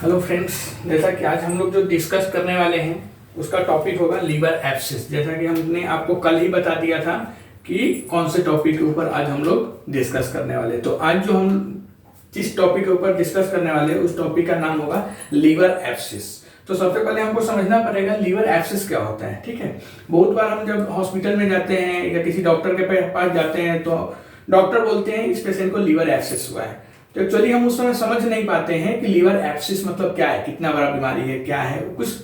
Hello friends, जैसा कि आज हम लोग जो डिस्कस करने वाले हैं उसका टॉपिक होगा लीवर एब्सिस। जैसा कि हमने आपको कल ही बता दिया था कि कौन से टॉपिक के ऊपर आज हम लोग डिस्कस करने वाले हैं। तो आज जो हम जिस टॉपिक के ऊपर डिस्कस करने वाले हैं उस टॉपिक का नाम होगा लीवर एब्सिस। तो सबसे पहले हमको समझना पड़ेगा लीवर एब्सिस क्या होता है। ठीक है, बहुत बार हम जब हॉस्पिटल में जाते हैं या किसी डॉक्टर के पास जाते हैं तो डॉक्टर बोलते हैं इस पेशेंट को लीवर एब्सिस हुआ है। तो एक्चुअली हम उस समय समझ नहीं पाते हैं कि लीवर एब्सिस मतलब क्या है, कितना बड़ा बीमारी है, क्या है,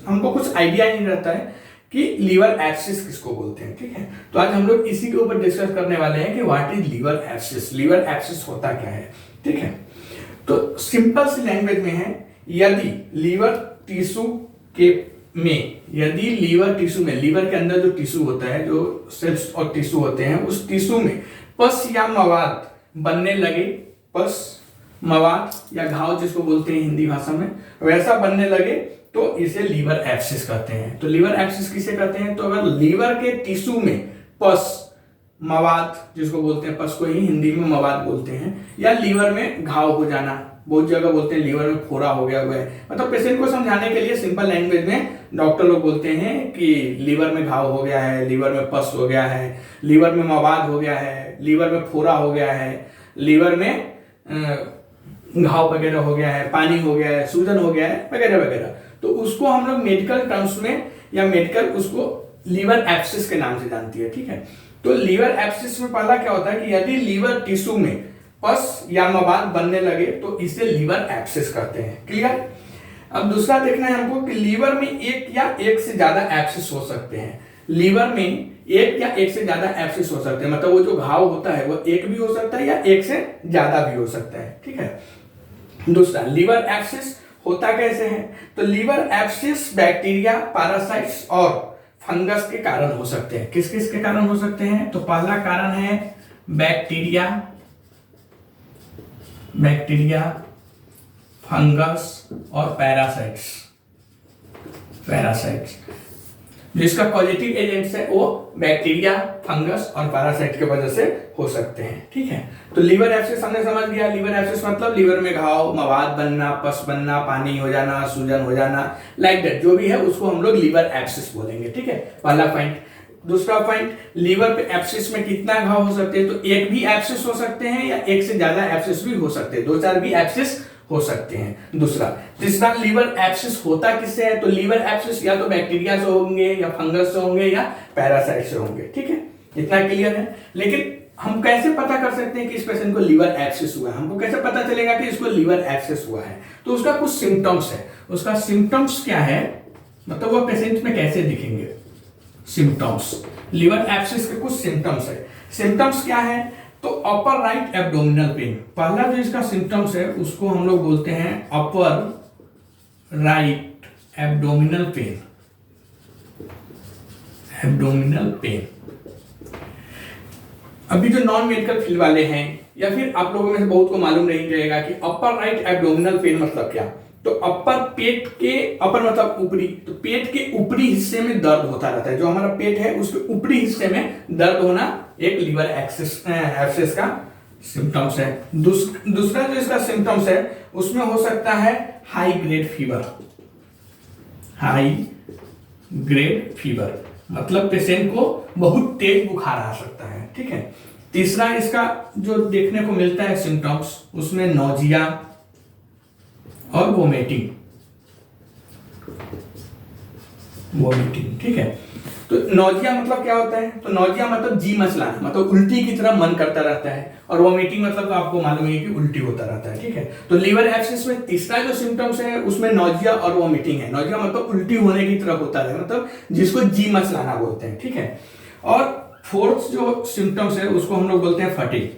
हमको कुछ आइडिया ही नहीं रहता है कि लीवर एब्सिस किसको बोलते हैं। ठीक है, तो आज हम लोग इसी के ऊपर डिस्कस करने वाले हैं कि what is liver abscess, liver abscess होता क्या है। ठीक है, तो सिंपल सी लैंग्वेज में है, यदि लीवर टिश्यू में लीवर के अंदर जो टिश्यू होता है, जो सेल्स और टिश्यू होते हैं, उस टिश्यू में पस या मवाद बनने लगे, पस मवाद या घाव जिसको बोलते हैं हिंदी भाषा में, वैसा बनने लगे तो इसे लीवर एब्सिस कहते हैं। तो लीवर एब्सिस किसे कहते हैं? तो अगर लीवर के टिश्यू में पस मवाद जिसको बोलते हैं, पस को ही हिंदी में मवाद बोलते हैं, या लीवर में घाव हो जाना, बहुत जगह बोलते हैं लीवर में फोड़ा हो गया हुआ है, मतलब पेशेंट को समझाने के लिए सिंपल लैंग्वेज में डॉक्टर लोग बोलते हैं कि लीवर में घाव हो गया है, लीवर में पस हो गया है, लीवर में मवाद हो गया है, लीवर में फोड़ा हो गया है, लीवर में घाव वगैरह हो गया है, पानी हो गया है, सूजन हो गया है, वगैरह वगैरह। तो उसको हम लोग मेडिकल टर्म्स में या मेडिकल उसको लीवर एब्सिस के नाम से जानती है। ठीक है, तो लीवर एब्सिस में पहला क्या होता है कि यदि लीवर टिश्यू में पस या मवाद बनने लगे तो इसे लीवर एब्सिस कहते हैं। क्लियर? अब दूसरा देखना है हमको कि लीवर में एक या एक से ज्यादा एब्सिस हो सकते हैं। लीवर में एक या एक से ज्यादा एब्सिस हो सकते हैं, मतलब वो जो घाव होता है वो एक भी हो सकता है या एक से ज्यादा भी हो सकता है। ठीक है, दूसरा लीवर एब्सिस होता कैसे है? तो लीवर एब्सिस बैक्टीरिया, पैरासाइट्स और फंगस के कारण हो सकते हैं। किस किस के कारण हो सकते हैं? तो पहला कारण है बैक्टीरिया, फंगस और पैरासाइट्स। जो इसका पॉजिटिव एजेंट्स है वो बैक्टीरिया, फंगस और पैरासाइट की वजह से हो सकते हैं। ठीक है, तो लीवर एब्सिस हमने समझ लिया। लीवर एब्सिस मतलब लीवर में घाव, मवाद बनना, पस बनना, पानी हो जाना, सूजन हो जाना, लाइक दैट जो भी है उसको हम लोग लीवर एब्सिस बोलेंगे। ठीक है, पहला पॉइंट। दूसरा पॉइंट, लीवर पे एब्सिस में कितना घाव हो सकते हैं? तो एक भी एब्सिस हो सकते हैं या एक से ज्यादा एब्सिस भी हो सकते हैं, 2-4 भी एब्सिस हो सकते हैं। दूसरा। तीसरा, लीवर एब्सिस होता किससे है? तो लीवर एब्सिस या तो बैक्टीरिया से होंगे या फंगस से होंगे या पैरासाइट से होंगे। ठीक है, इतना क्लियर है। लेकिन हम कैसे पता कर सकते हैं कि इस पेशेंट को लीवर एब्सिस हुआ है? हमको कैसे पता चलेगा कि इसको लीवर एब्सिस हुआ है? तो उसका कुछ सिम्टम्स है। उसका सिम्टम्स क्या है, मतलब वो पेशेंट में कैसे दिखेंगे? सिम्टम्स, लीवर एब्सिस के कुछ सिम्टम्स है। सिम्टम्स क्या है? तो अपर राइट एब्डोमिनल पेन, पहला जो इसका सिम्टम्स है उसको हम लोग बोलते हैं अपर राइट एब्डोमिनल पेन। अभी जो नॉन मेडिकल फील्ड वाले हैं या फिर आप लोगों में से बहुत को मालूम नहीं रहेगा कि अपर राइट एब्डोमिनल पेन मतलब क्या। तो अपर, पेट के अपर मतलब ऊपरी, तो पेट के ऊपरी हिस्से में दर्द होता रहता है। जो हमारा पेट है उसके ऊपरी हिस्से में दर्द होना एक लीवर एब्सिस का सिम्टम्स है। दूसरा जो इसका सिम्टम्स है उसमें हो सकता है हाई ग्रेड फीवर, मतलब पेशेंट को बहुत तेज बुखार आ सकता है। ठीक है, तीसरा इसका जो देखने को मिलता है सिम्टम्स, उसमें नोजिया और वोमिटिंग। ठीक है, तो नोजिया मतलब क्या होता है? तो नोजिया मतलब जी मचलाना, मतलब उल्टी की तरह मन करता रहता है, और वोमिटिंग मतलब तो आपको मालूम है कि उल्टी होता रहता है। ठीक है, तो लीवर एब्सिस में तीसरा जो सिम्टम्स है उसमें नोजिया और वोमिटिंग है। नोजिया मतलब उल्टी होने की तरह होता है, मतलब जिसको जी मचलाना बोलते हैं। ठीक है, और फोर्थ जो सिम्टम्स है उसको हम लोग बोलते हैं फटीग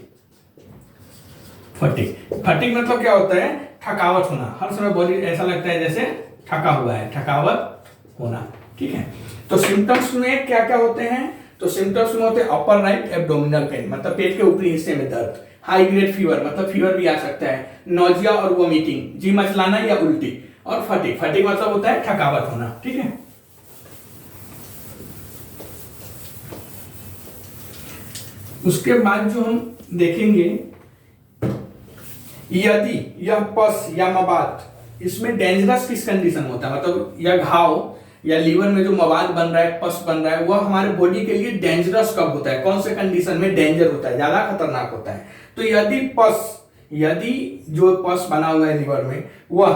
मतलब क्या होता है? थकावट होना, हर समय बॉडी ऐसा लगता है जैसे थका हुआ है, थकावट होना। ठीक है, तो सिम्टम्स में क्या क्या होते हैं? तो सिम्टम्स में होते हैं अपर राइट एब्डोमिनल पेन, मतलब पेट के ऊपरी हिस्से में दर्द, हाई ग्रेड फीवर मतलब फीवर भी आ सकता है, नोजिया और वोमिटिंग, जी मचलाना या उल्टी, और फटीग मतलब होता है थकावट होना। ठीक है, उसके बाद जो हम देखेंगे, यदि यह पस या मवाद इसमें डेंजरस किस कंडीशन होता है, मतलब या घाव या लीवर में जो मवाद बन रहा है, पस बन रहा है, वह हमारे बॉडी के लिए डेंजरस कब होता है, कौन से कंडीशन में डेंजर होता है, ज्यादा खतरनाक होता है। तो यदि जो पस बना हुआ है लीवर में वह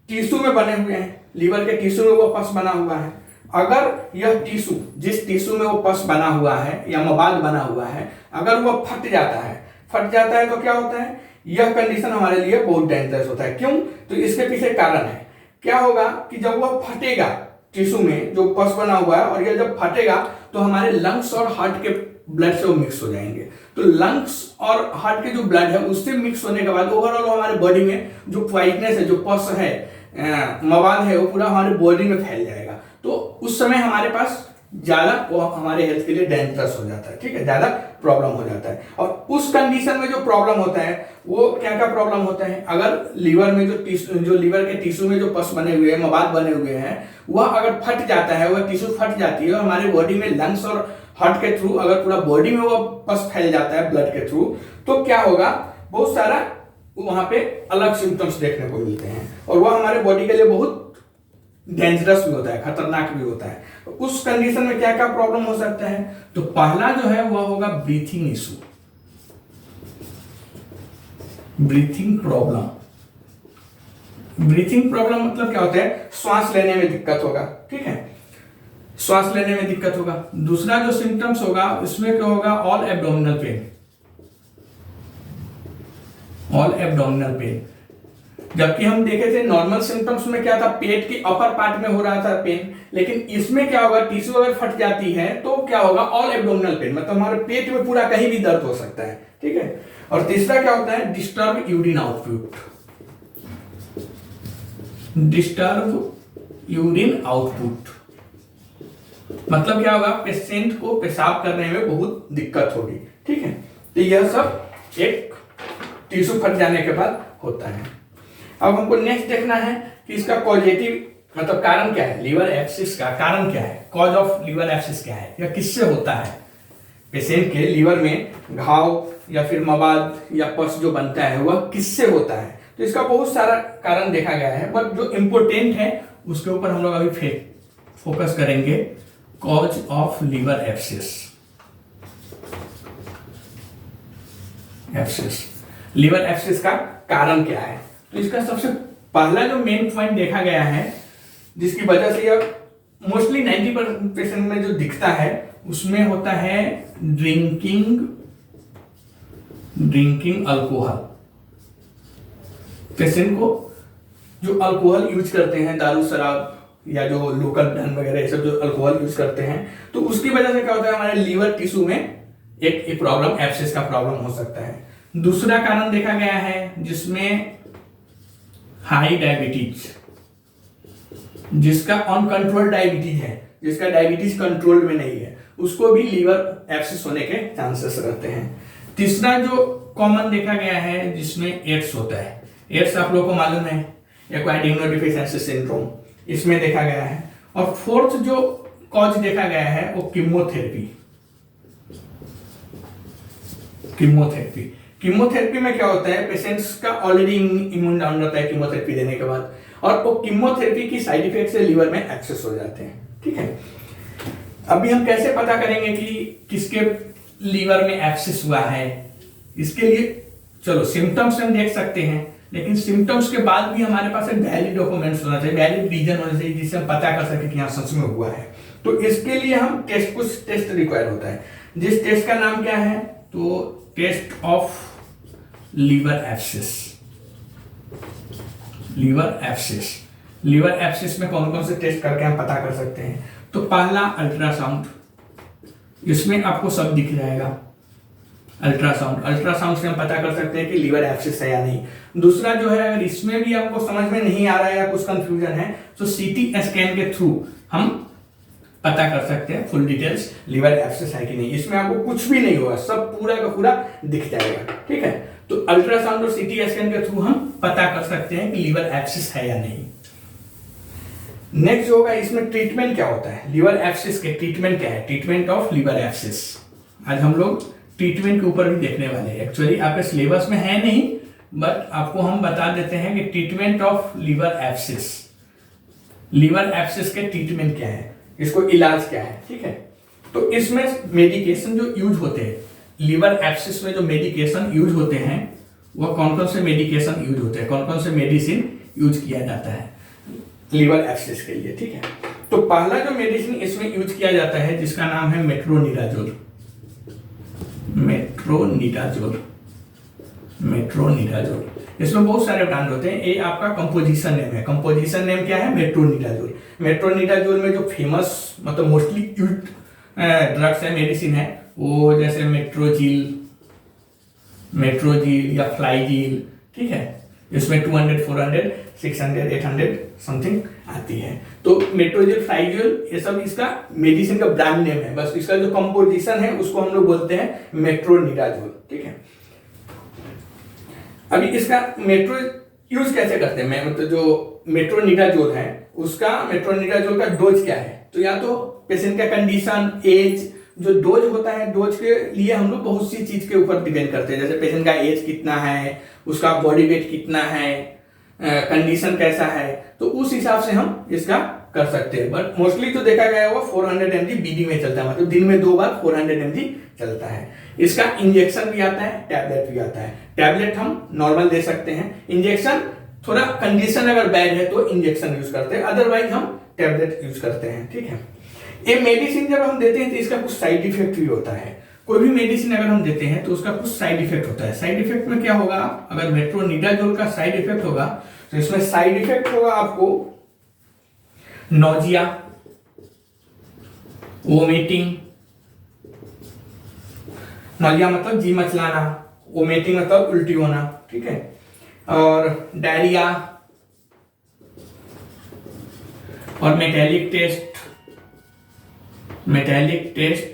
टिश्यू में बने हुए हैं, लीवर के टिश्यू में वह पस बना हुआ है, अगर यह टिश्यू, जिस टिश्यू में वो पस बना हुआ है या मवाद बना हुआ है, अगर वह फट जाता है तो क्या होता है, यह कंडीशन हमारे लिए बहुत डेंजरस होता है। क्यों? तो इसके पीछे कारण है। क्या होगा कि जब वह फटेगा, टिश्यू में जो पस बना हुआ है, और यह जब फटेगा तो हमारे लंग्स और हार्ट के ब्लड से वो मिक्स हो जाएंगे। तो लंग्स और हार्ट के जो ब्लड है उससे मिक्स होने के बाद ओवरऑल हमारे बॉडी में जो वाइटनेस है, जो पस है, मवाद है, वो पूरा हमारे बॉडी में फैल जाएगा। तो उस समय हमारे पास ज्यादा, वो हमारे हेल्थ के लिए डेंजरस हो जाता है, ठीक है, ज्यादा प्रॉब्लम हो जाता है। और उस कंडीशन में जो प्रॉब्लम होता है वो क्या क्या प्रॉब्लम होता है, अगर लीवर में जो लीवर के टिश्यू में जो पस बने हुए हैं, मवाद बने हुए हैं, वह अगर फट जाता है, वह टिश्यू फट जाती है और हमारे बॉडी में लंग्स और हार्ट के थ्रू अगर पूरा बॉडी में वो पस फैल जाता है ब्लड के थ्रू, तो क्या होगा, बहुत सारा वहां पे अलग सिम्टम्स देखने को मिलते हैं और वह हमारे बॉडी के लिए बहुत डेंजरस भी होता है, खतरनाक भी होता है। उस कंडीशन में क्या क्या प्रॉब्लम हो सकता है, तो पहला जो है वह होगा breathing issue, breathing problem. Breathing problem मतलब क्या होता है, श्वास लेने में दिक्कत होगा, ठीक है, श्वास लेने में दिक्कत होगा। दूसरा जो सिम्टम्स होगा उसमें क्या होगा, all abdominal pain, all abdominal pain. जबकि हम देखे थे नॉर्मल सिम्टम्स में क्या था, पेट के अपर पार्ट में हो रहा था पेन, लेकिन इसमें क्या होगा, टिश्यू अगर फट जाती है तो क्या होगा, ऑल एब्डोमिनल पेन, मतलब हमारे पेट में पूरा कहीं भी दर्द हो सकता है, ठीक है। और तीसरा क्या होता है, disturb urine output, disturb urine output मतलब क्या होगा, पेशेंट को पेशाब करने में बहुत दिक्कत होगी, ठीक है। तो यह सब एक टिश्यू फट जाने के बाद होता है। अब हमको नेक्स्ट देखना है कि इसका पॉजिटिव मतलब कारण क्या है, लीवर एब्सिस का कारण क्या है, कॉज ऑफ लीवर एब्सिस क्या है, या किससे होता है। पेशेंट के लीवर में घाव या फिर मवाद या पस जो बनता है वह किससे होता है, तो इसका बहुत सारा कारण देखा गया है, बट जो इम्पोर्टेंट है उसके ऊपर हम लोग अभी फोकस करेंगे, cause of liver abscess. Liver abscess का कारण क्या है, तो इसका सबसे पहला जो मेन पॉइंट देखा गया है, जिसकी वजह से यह मोस्टली 90% में जो दिखता है उसमें होता है ड्रिंकिंग अल्कोहल। पेशेंट को जो अल्कोहल यूज करते हैं, दारू शराब या जो लोकल ब्रांड वगैरह ये सब जो अल्कोहल यूज करते हैं, तो उसकी वजह से क्या होता है, हमारे लीवर टिश्यू में एक प्रॉब्लम, एब्सिस का प्रॉब्लम हो सकता है। दूसरा कारण देखा गया है जिसमें हाई डायबिटीज, जिसका अनकंट्रोल्ड डायबिटीज है, जिसका डायबिटीज कंट्रोल में नहीं है, उसको भी लीवर एब्सिस होने के चांसेस रहते हैं। तीसरा जो कॉमन देखा गया है जिसमें एड्स होता है, एड्स आप लोगों को मालूम है, एक्वायर्ड इम्यूनोडेफिशिएंसी सिंड्रोम, इसमें देखा गया है। और फोर्थ जो कॉज देखा गया है वो कीमोथेरेपी में क्या होता है, पेशेंट्स का ऑलरेडी इम्यून डाउन रहता है कीमोथेरेपी देने के बाद, और वो कीमोथेरेपी की साइड इफेक्ट से लीवर में एक्सेस हो जाते हैं, ठीक है। अभी हम कैसे पता करेंगे कि किसके लीवर में एक्सेस हुआ है, इसके लिए चलो सिम्टम्स हम देख सकते हैं, लेकिन सिम्टम्स के बाद भी हमारे पास एक वैलिड डॉक्यूमेंट्स होना चाहिए, वैलिड रीजन होना चाहिए जिससे हम पता कर सके कि यहाँ सच में हुआ है। तो इसके लिए हम कुछ टेस्ट रिक्वायर होता है, जिस टेस्ट का नाम क्या है, तो टेस्ट ऑफ लीवर एब्सिस में कौन कौन से टेस्ट करके हम पता कर सकते हैं। तो पहला अल्ट्रासाउंड, इसमें आपको सब दिख जाएगा, अल्ट्रासाउंड से हम पता कर सकते हैं कि लीवर एब्सिस है या नहीं। दूसरा जो है, अगर इसमें भी आपको समझ में नहीं आ रहा है या कुछ कंफ्यूजन है, तो सीटी स्कैन के थ्रू हम पता कर सकते हैं फुल डिटेल्स लीवर एब्सिस है कि नहीं। इसमें आपको कुछ भी नहीं होगा, सब पूरा का पूरा दिख जाएगा, ठीक है। तो अल्ट्रासाउंड और सीटी स्कैन के थ्रू हम पता कर सकते हैं कि लीवर एब्सिस है या नहीं। नेक्स्ट जो होगा, इसमें ट्रीटमेंट क्या होता है, लीवर एब्सिस के ट्रीटमेंट क्या है, ट्रीटमेंट ऑफ लीवर एब्सिस। आज हम लोग ट्रीटमेंट के ऊपर भी देखने वाले हैं, एक्चुअली आपके सिलेबस में है नहीं, बट आपको हम बता देते हैं कि treatment of liver abscess, liver abscess के ट्रीटमेंट क्या है, इसको इलाज क्या है, ठीक है। तो इसमें मेडिकेशन जो यूज होते हैं, लीवर एब्सिस में जो मेडिकेशन यूज होते हैं वह कौन कौन से मेडिकेशन यूज होते हैं, कौन कौन से मेडिसिन यूज किया जाता है लीवर एब्सिस के लिए, ठीक है। तो पहला जो मेडिसिन इसमें यूज किया जाता है जिसका नाम है मेट्रोनिडाजोल, मेट्रोनिडाजोल, मेट्रोनिडाजोल। इसमें बहुत सारे ब्रांड होते हैं, ये आपका कंपोजिशन नेम है, कंपोजिशन नेम क्या है, मेट्रोनिडाजोल। मेट्रोनिडाजोल में जो फेमस मतलब मोस्टली यूज ड्रग्स है, मेडिसिन है, वो जैसे मेट्रोजील, मेट्रोजील या फ्लाईजील, ठीक है। इसमें 200, 400, 600, 800 समथिंग आती है। तो मेट्रोजील, फ्लाईजील ये सब इसका मेडिसिन का ब्रांड नेम है, बस इसका जो कंपोजिशन है उसको हम लोग बोलते हैं मेट्रोनिडाजोल, ठीक है। अभी इसका मेट्रो यूज कैसे करते हैं, मैं मतलब जो मेट्रोनिडाजोल है उसका, मेट्रोनिडाजोल का डोज क्या है, तो या तो पेशेंट का कंडीशन, एज, जो डोज होता है, डोज के लिए हम लोग बहुत सी चीज के ऊपर डिपेंड करते हैं, जैसे पेशेंट का एज कितना है, उसका बॉडी वेट कितना है, कंडीशन कैसा है, तो उस हिसाब से हम इसका कर सकते हैं। बट मोस्टली तो देखा गया है वो 400 mg बीडी में चलता है, मतलब दिन में 2 बार 400 mg चलता है। इसका इंजेक्शन भी आता है, टैबलेट भी आता है। टैबलेट हम नॉर्मल दे सकते हैं, इंजेक्शन थोड़ा कंडीशन अगर बैड है तो इंजेक्शन यूज करते हैं, अदरवाइज हम टैबलेट यूज करते हैं, ठीक है। ये मेडिसिन जब हम देते हैं तो इसका कुछ साइड इफेक्ट भी होता है। कोई भी मेडिसिन अगर हम देते हैं तो उसका कुछ साइड इफेक्ट होता है। साइड इफेक्ट में क्या होगा, अगर मेट्रोनिडाजोल का साइड इफेक्ट होगा तो इसमें साइड इफेक्ट होगा आपको नोजिया, वोमिटिंग, नोजिया मतलब जी मचलाना, वोमिटिंग मतलब उल्टी होना, ठीक है, और डायरिया, और metallic taste, metallic taste,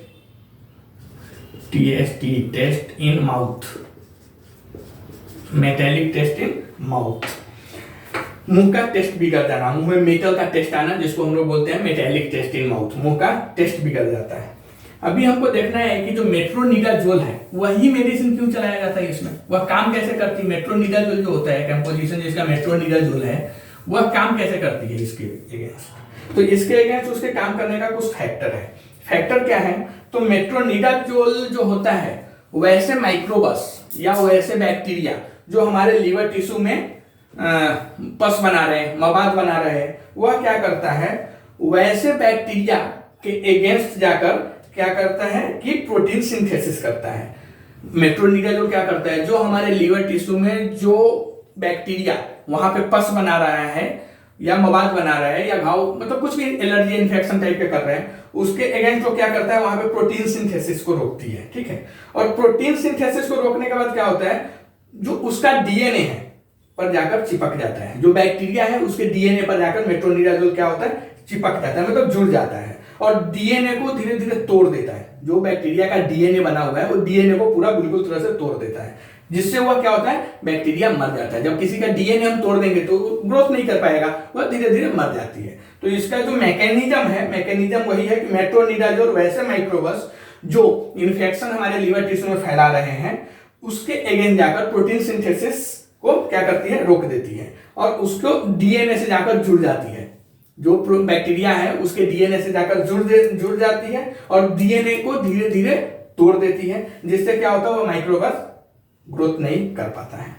TST, taste in mouth, metallic taste in mouth, मुंह का टेस्ट बिगड़ जाना, मुंह में मेटल का टेस्ट आना, जिसको हम लोग बोलते हैं मेटालिक टेस्ट इन माउथ, मुंह का टेस्ट बिगड़ जाता है। अभी हमको देखना है कि जो मेट्रोनिडाजोल है वही मेडिसिन क्यों चलाया जाता है इसमें, वह काम कैसे करती है। मेट्रोनिडाजोल जो होता है, कंपोजिशन जिसका मेट्रोनिडाजोल है, वह काम कैसे करती है इसके अगेंस्ट। तो इसके अगेंस्ट उसके काम करने का कुछ फैक्टर है। फैक्टर क्या है, तो मेट्रोनिडाजोल जो होता है वैसे माइक्रोबस या वैसे बैक्टीरिया जो हमारे लीवर टिश्यू में पस बना रहे हैं, मवाद बना रहे हैं, वह क्या करता है, वैसे बैक्टीरिया के अगेंस्ट जाकर क्या करता है कि प्रोटीन सिंथेसिस करता है। मेट्रोनिडाजोल क्या करता है, जो हमारे लीवर टिश्यू में जो बैक्टीरिया वहां पे पस बना रहा है या मवाद बना रहा है या घाव मतलब कुछ भी एलर्जी इन्फेक्शन टाइप के कर रहे हैं, उसके अगेंस्ट वो क्या करता है, वहां पे प्रोटीन सिंथेसिस को रोकती है, ठीक है। और प्रोटीन सिंथेसिस को रोकने के बाद क्या होता है, जो उसका डीएनए है पर जाकर चिपक जाता है, जो बैक्टीरिया है उसके डीएनए पर जाकर मेट्रोनिडाजोल क्या होता है, चिपक जाता है, मतलब जुड़ जाता है और डीएनए को धीरे धीरे तोड़ देता है। जो बैक्टीरिया का डीएनए बना हुआ है वो डीएनए को पूरा बिल्कुल तरह से तोड़ देता है, जिससे वह क्या होता है, बैक्टीरिया मर जाता है। जब किसी का डीएनए हम तोड़ देंगे तो ग्रोथ नहीं कर पाएगा, वह धीरे धीरे मर जाती है। तो इसका जो मैकेनिज्म है, मैकेनिज्म वही है कि मेट्रोनिडाजोल वैसे माइक्रोबस जो इन्फेक्शन हमारे लीवर टिश्यू में फैला रहे हैं उसके अगेंस्ट जाकर प्रोटीन सिंथेसिस को क्या करती है, रोक देती है और उसको डीएनए से जाकर जुड़ जाती है। जो बैक्टीरिया है उसके डीएनए से जाकर जुड़ जाती है और डीएनए को धीरे धीरे तोड़ देती है, जिससे क्या होता है, वो माइक्रोबस ग्रोथ नहीं कर पाता है।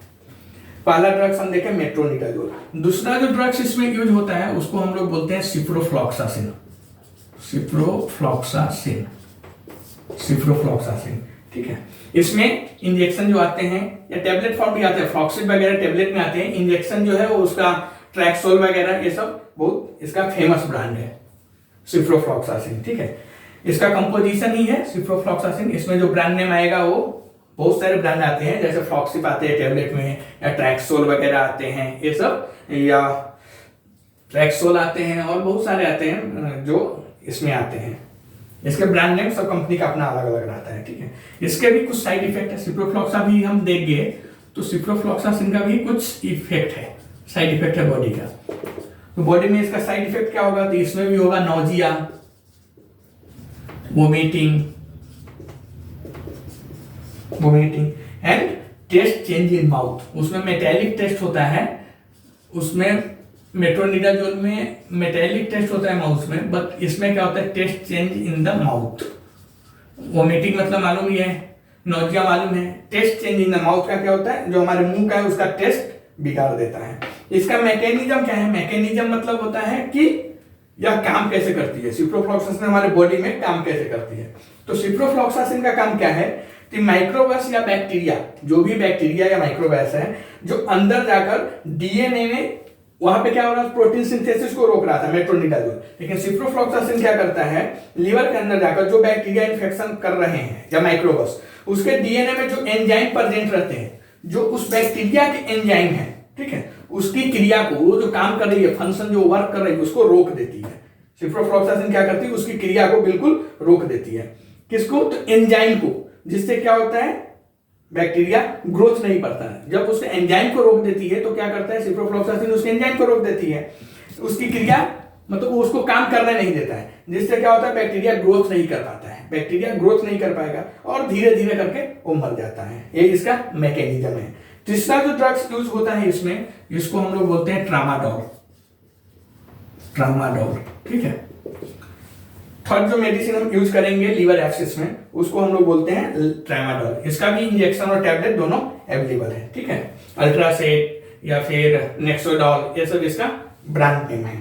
पहला ड्रग्स हम देखें मेट्रोनिडाजोल। दूसरा जो ड्रग्स इसमें यूज होता है उसको हम लोग बोलते हैं सिप्रोफ्लॉक्सासिन, सिप्रोफ्लॉक्सासिन, सिप्रोफ्लॉक्सासिन, ठीक है। इसमें इंजेक्शन जो आते हैं या टेबलेट फॉर्म भी आते हैं, फ्लॉक्सिन वगैरह टेबलेट में आते हैं। इंजेक्शन जो है वो उसका ट्रैक्सोल वगैरह ये सब बहुत इसका फेमस ब्रांड है सिप्रोफ्लॉक्सासिन, ठीक है। इसका कंपोजिशन ही है सिप्रोफ्लॉक्सासिन। इसमें जो ब्रांड नेम आएगा वो बहुत सारे ब्रांड आते हैं, जैसे फ्लॉक्सिप आते हैं टेबलेट में, या ट्रैक्सोल वगैरह आते हैं ये सब, या ट्रैक्सोल आते हैं और बहुत सारे आते हैं जो इसमें आते हैं। इसके ब्रांड नेम सब कंपनी का अपना अलग अलग रहता है, ठीक है। इसके भी कुछ साइड इफेक्ट है। सिप्रोफ्लॉक्सा भी हम देंगे तो सिप्रोफ्लॉक्सासिन का भी कुछ इफेक्ट है, साइड इफेक्ट है बॉडी का। तो बॉडी में इसका साइड इफेक्ट क्या होगा, तो इसमें भी होगा nausea, vomiting and taste change in mouth, उसमें मेटेलिक टेस्ट होता है, उसमें मेट्रोनिडाजोल में मेटेलिक टेस्ट होता है माउथ में, बट इसमें क्या होता है taste change in the mouth. Vomiting मतलब मालूम ही है, नोजिया मालूम है, taste change in the mouth का क्या होता है, जो हमारे मुंह का है उसका टेस्ट बिगाड़ देता है। इसका मैकेनिज्म क्या है, मैकेनिज्म मतलब होता है कि यह काम कैसे करती है, सिप्रोफ्लॉक्सासिन हमारे बॉडी में काम कैसे करती है। तो सिप्रोफ्लॉक्सासिन का काम क्या है कि माइक्रोबस या बैक्टीरिया, जो भी बैक्टीरिया या माइक्रोबस है जो अंदर जाकर डीएनए में वहां पे क्या हो रहा है, प्रोटीन सिंथेसिस को रोक रहा था मेट्रोनिडाजोल, लेकिन सिप्रोफ्लॉक्सासिन क्या करता है, लीवर के अंदर जाकर जो बैक्टीरिया इन्फेक्शन कर रहे हैं या माइक्रोबस, उसके डीएनए में जो एंजाइम प्रेजेंट रहते हैं, जो उस बैक्टीरिया के एंजाइम है, ठीक है, उसकी क्रिया को, वो जो काम कर रही है, फंक्शन जो वर्क कर रही है, उसको रोक देती है। सिप्रोफ्लॉक्सासिन क्या करती है, उसकी क्रिया को बिल्कुल रोक देती है। किसको, तो एंजाइम को, जिससे क्या होता है बैक्टीरिया ग्रोथ नहीं करता है। जब उसके एंजाइम को रोक देती है तो क्या करता है सिप्रोफ्लॉक्सासिन, उसके एंजाइम को रोक देती है, उसकी क्रिया मतलब उसको काम करने नहीं देता है, जिससे क्या होता है बैक्टीरिया ग्रोथ नहीं कर पाता है, बैक्टीरिया ग्रोथ नहीं कर पाएगा और धीरे धीरे करके वो मर जाता है। ये इसका मैकेनिज्म है। तीसरा जो ड्रग्स यूज होता है इसमें, इसको हम लोग बोलते हैं ट्रामाडोल, ट्रामाडोल, ठीक है। थर्ड जो मेडिसिन हम यूज करेंगे लीवर एब्सिस में, उसको हम लोग बोलते हैं ट्रामाडोल। इसका भी इंजेक्शन और टैबलेट दोनों अवेलेबल है, ठीक है। अल्ट्रासेट या फिर नेक्सोडॉल, ये सब इसका ब्रांड नेम है।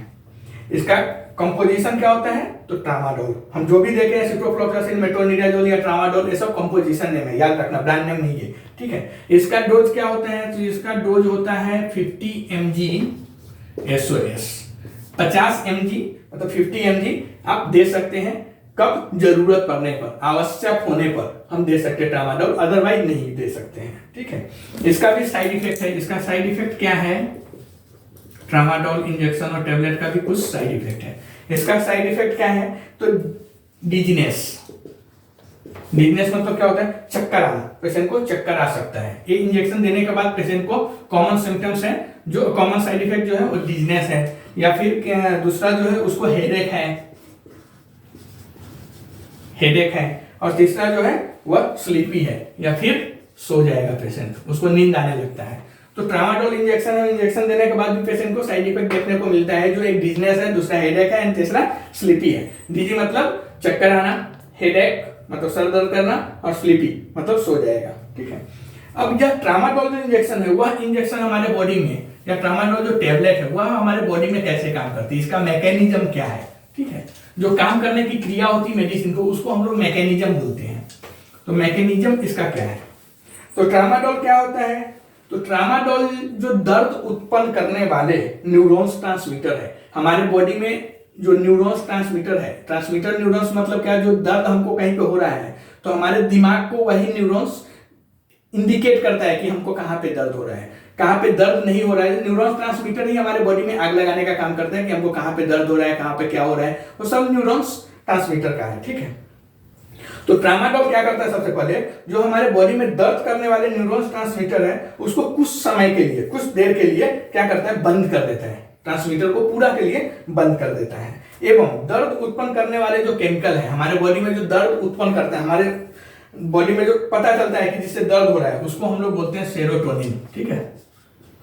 इसका कंपोजिशन क्या होता है, तो ट्रामाडोल। हम जो भी देखे हैं सिप्रोफ्लॉक्सासिन, मेट्रोनिडाजोल या ट्रामाडोल, ये सब कंपोजिशन नेम है, याद रखना, ब्रांड नेम नहीं है, ठीक है। इसका डोज क्या होता है, तो इसका डोज होता है 50 mg SOS, 50 mg मतलब 50 mg आप दे सकते हैं, कब जरूरत पड़ने पर, आवश्यक होने पर हम दे सकते हैं ट्रामाडोल, अदरवाइज नहीं दे सकते हैं, ठीक है। इसका भी साइड इफेक्ट है। इसका साइड इफेक्ट क्या है, ट्रामाडोल इंजेक्शन और टेबलेट का भी कुछ साइड इफेक्ट है। इसका साइड इफेक्ट क्या है, तो डिजीनेस, डिजीनेस मतलब क्या होता है, चक्कर आना, पेशेंट को चक्कर आ सकता है। ये इंजेक्शन देने के बाद पेशेंट को कॉमन सिम्टम्स है, जो कॉमन साइड इफेक्ट जो है वो डिजीनेस है, या फिर दूसरा जो है उसको हेडेक है, हेडेक है, और तीसरा जो है वह स्लीपी है, या फिर सो जाएगा पेशेंट, उसको नींद आने लगता है। तो ट्रामाडोल इंजेक्शन देने के बाद भी पेशेंट को साइड इफेक्ट देखने को मिलता है, जो एक डिजीनेस है, दूसरा हेडेक है, एंड तीसरा स्लीपी है। डिजी मतलब चक्कर आना, हेडेक मतलब सर दर्द करना, और स्लीपी मतलब सो जाएगा, ठीक है। अब यह ट्रामाडोल जो इंजेक्शन है, वह इंजेक्शन हमारे बॉडी में, या ट्रामाडोल जो टेबलेट है वह हमारे बॉडी में कैसे काम करती है, इसका मैकेनिज्म क्या है, ठीक है। जो काम करने की क्रिया होती है मेडिसिन को, उसको हम लोग मैकेनिज्म बोलते हैं। तो मैकेनिज्म इसका क्या है, तो ट्रामाडोल क्या होता है, तो ट्रामाडोल जो दर्द उत्पन्न करने वाले न्यूरॉन्स ट्रांसमीटर है, हमारे बॉडी में जो न्यूरॉन्स ट्रांसमीटर है, ट्रांसमीटर न्यूरॉन्स मतलब क्या, जो दर्द हमको कहीं पे हो रहा है तो हमारे दिमाग को वही न्यूरॉन्स इंडिकेट करता है कि हमको कहाँ पे दर्द हो रहा है, कहाँ पे दर्द नहीं हो रहा है। न्यूरॉन्स ट्रांसमीटर ही हमारे बॉडी में आग लगाने का काम करते हैं कि हमको कहाँ पे दर्द हो रहा है, कहाँ पे क्या हो रहा है, वो सब न्यूरॉन्स ट्रांसमीटर का है, ठीक है। तो ट्रामाडोल क्या करता है, सबसे पहले जो हमारे बॉडी में दर्द करने वाले न्यूरॉन्स ट्रांसमीटर है, उसको कुछ समय के लिए, कुछ देर के लिए क्या करता है, बंद कर देता है, ट्रांसमीटर को पूरा के लिए बंद कर देता है। एवं दर्द उत्पन्न करने वाले जो केमिकल है हमारे बॉडी में, जो दर्द उत्पन्न करता है, हमारे बॉडी में जो पता चलता है कि जिससे दर्द हो रहा है, उसको हम लोग बोलते हैं सेरोटोनिन, ठीक है,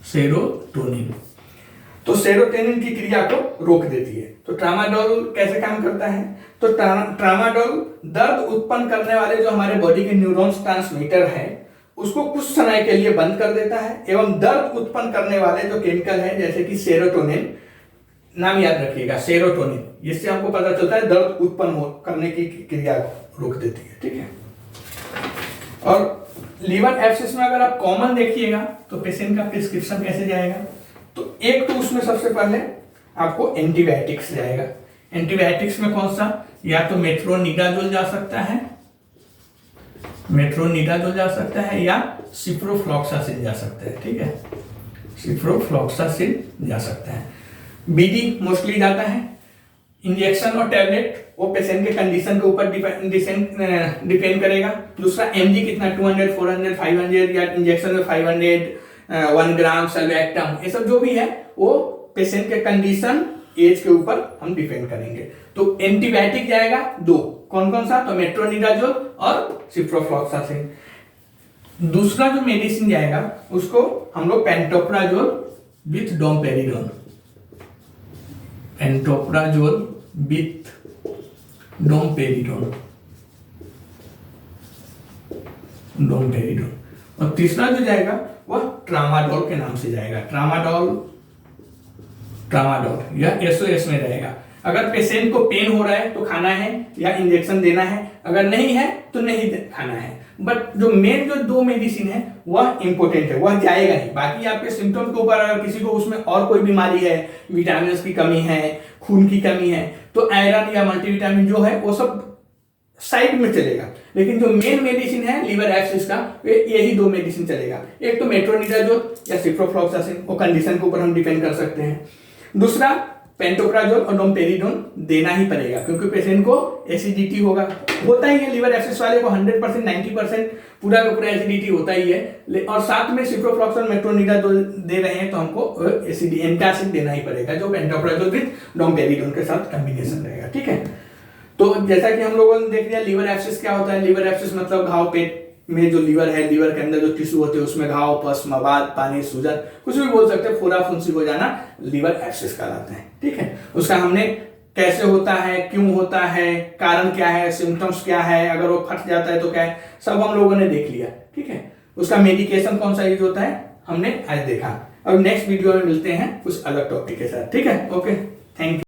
सेरोटोनिन। तो सेरोटोनिन की क्रिया को रोक देती है। तो ट्रामाडोल कैसे काम करता है, तो ट्रामाडोल दर्द उत्पन्न करने वाले जो हमारे बॉडी के न्यूरॉन्स ट्रांसमीटर है उसको कुछ समय के लिए बंद कर देता है, एवं दर्द उत्पन्न करने वाले जो केमिकल है जैसे कि सेरोटोनिन, नाम याद रखिएगा सेरोटोनिन, जिससे हमको पता चलता है दर्द उत्पन्न करने की क्रिया रोक देती है, ठीक है। और लीवर एब्सिस में अगर आप कॉमन देखिएगा तो पेशेंट का प्रिस्क्रिप्शन कैसे जाएगा, तो एक तो उसमें सबसे पहले आपको एंटीबायोटिक्स जाएगा। एंटीबायोटिक्स में कौन सा, या तो मेट्रोनिडाजोल जा सकता है, मेट्रोनिडाजोल जा सकता है, या सिप्रोफ्लॉक्सासिन जा सकता है, ठीक है, सिप्रोफ्लॉक्सासिन जा सकता है। बीडी मोस्टली जाता है। इंजेक्शन और टैबलेट वो पेशेंट के कंडीशन के ऊपर डिपेंड करेगा। दूसरा एमजी कितना, 200, 400, 500, या इंजेक्शन में 500, 1 ग्राम सल्वेक्टम, ये सब जो भी है वो पेशेंट के कंडीशन, एज के ऊपर हम डिपेंड करेंगे। तो एंटीबायोटिक जाएगा 2, कौन कौन सा, तो मेट्रोनिडाजोल और सिप्रोफ्लॉक्सासिन। दूसरा जो मेडिसिन जाएगा उसको हम लोग pantoprazole with domperidone, pantoprazole with domperidone, domperidone. और तीसरा जो जाएगा वह ट्रामाडोल के नाम से जाएगा, ट्रामाडोल, ट्रामाडोल या एसओएस में रहेगा। अगर पेशेंट को पेन हो रहा है तो खाना है या इंजेक्शन देना है, अगर नहीं है तो नहीं खाना है। बट जो मेन जो दो मेडिसिन है वह इंपॉर्टेंट है, वह जाएगा ही। बाकी आपके सिम्टम के ऊपर अगर किसी को उसमें और कोई बीमारी है, विटामिन की कमी है, खून की कमी है, तो आयरन या मल्टीविटामिन जो है वो सब साइड में चलेगा। लेकिन जो मेन मेडिसिन है लीवर एब्सिस का, यही दो मेडिसिन चलेगा। एक तो मेट्रोनिडाजोल या सिप्रोफ्लॉक्सासिन, वो कंडीशन के ऊपर हम डिपेंड कर सकते हैं। दूसरा पेंटोप्राजोल और डोमपेरिडोन देना ही पड़ेगा, क्योंकि पेशेंट को एसिडिटी होता ही है। लीवर एब्सिस वाले को 100% 90% पूरा का पूरा एसिडिटी होता ही है। और साथ में सिप्रोफ्लॉक्सासिन मेट्रोनिडाजोल दे रहे हैं तो हमको एंटासिड देना ही पड़ेगा, जो पेंटोप्राजोल विद डोमपेरिडोन के साथ कॉम्बिनेशन रहेगा। ठीक है, तो जैसा कि हम लोगों ने देख लिया लीवर एब्सिस क्या होता है। लीवर एब्सिस मतलब घाव, पेट में जो लीवर है, लीवर के अंदर जो टिश्यू होते हैं उसमें घाव, पस, मवाद, पानी, सूजन, कुछ भी बोल सकते हैं, फोड़ा फुंसी हो जाना लीवर एब्सिस कहलाते हैं। ठीक है, उसका हमने कैसे होता है, क्यों होता है, कारण क्या है, सिम्टम्स क्या है, अगर वो फट जाता है तो क्या है, सब हम लोगों ने देख लिया। ठीक है, उसका मेडिकेशन कौन सा यूज होता है हमने आज देखा। अब नेक्स्ट वीडियो में मिलते हैं कुछ अलग टॉपिक के साथ। ठीक है, ओके, थैंक यू।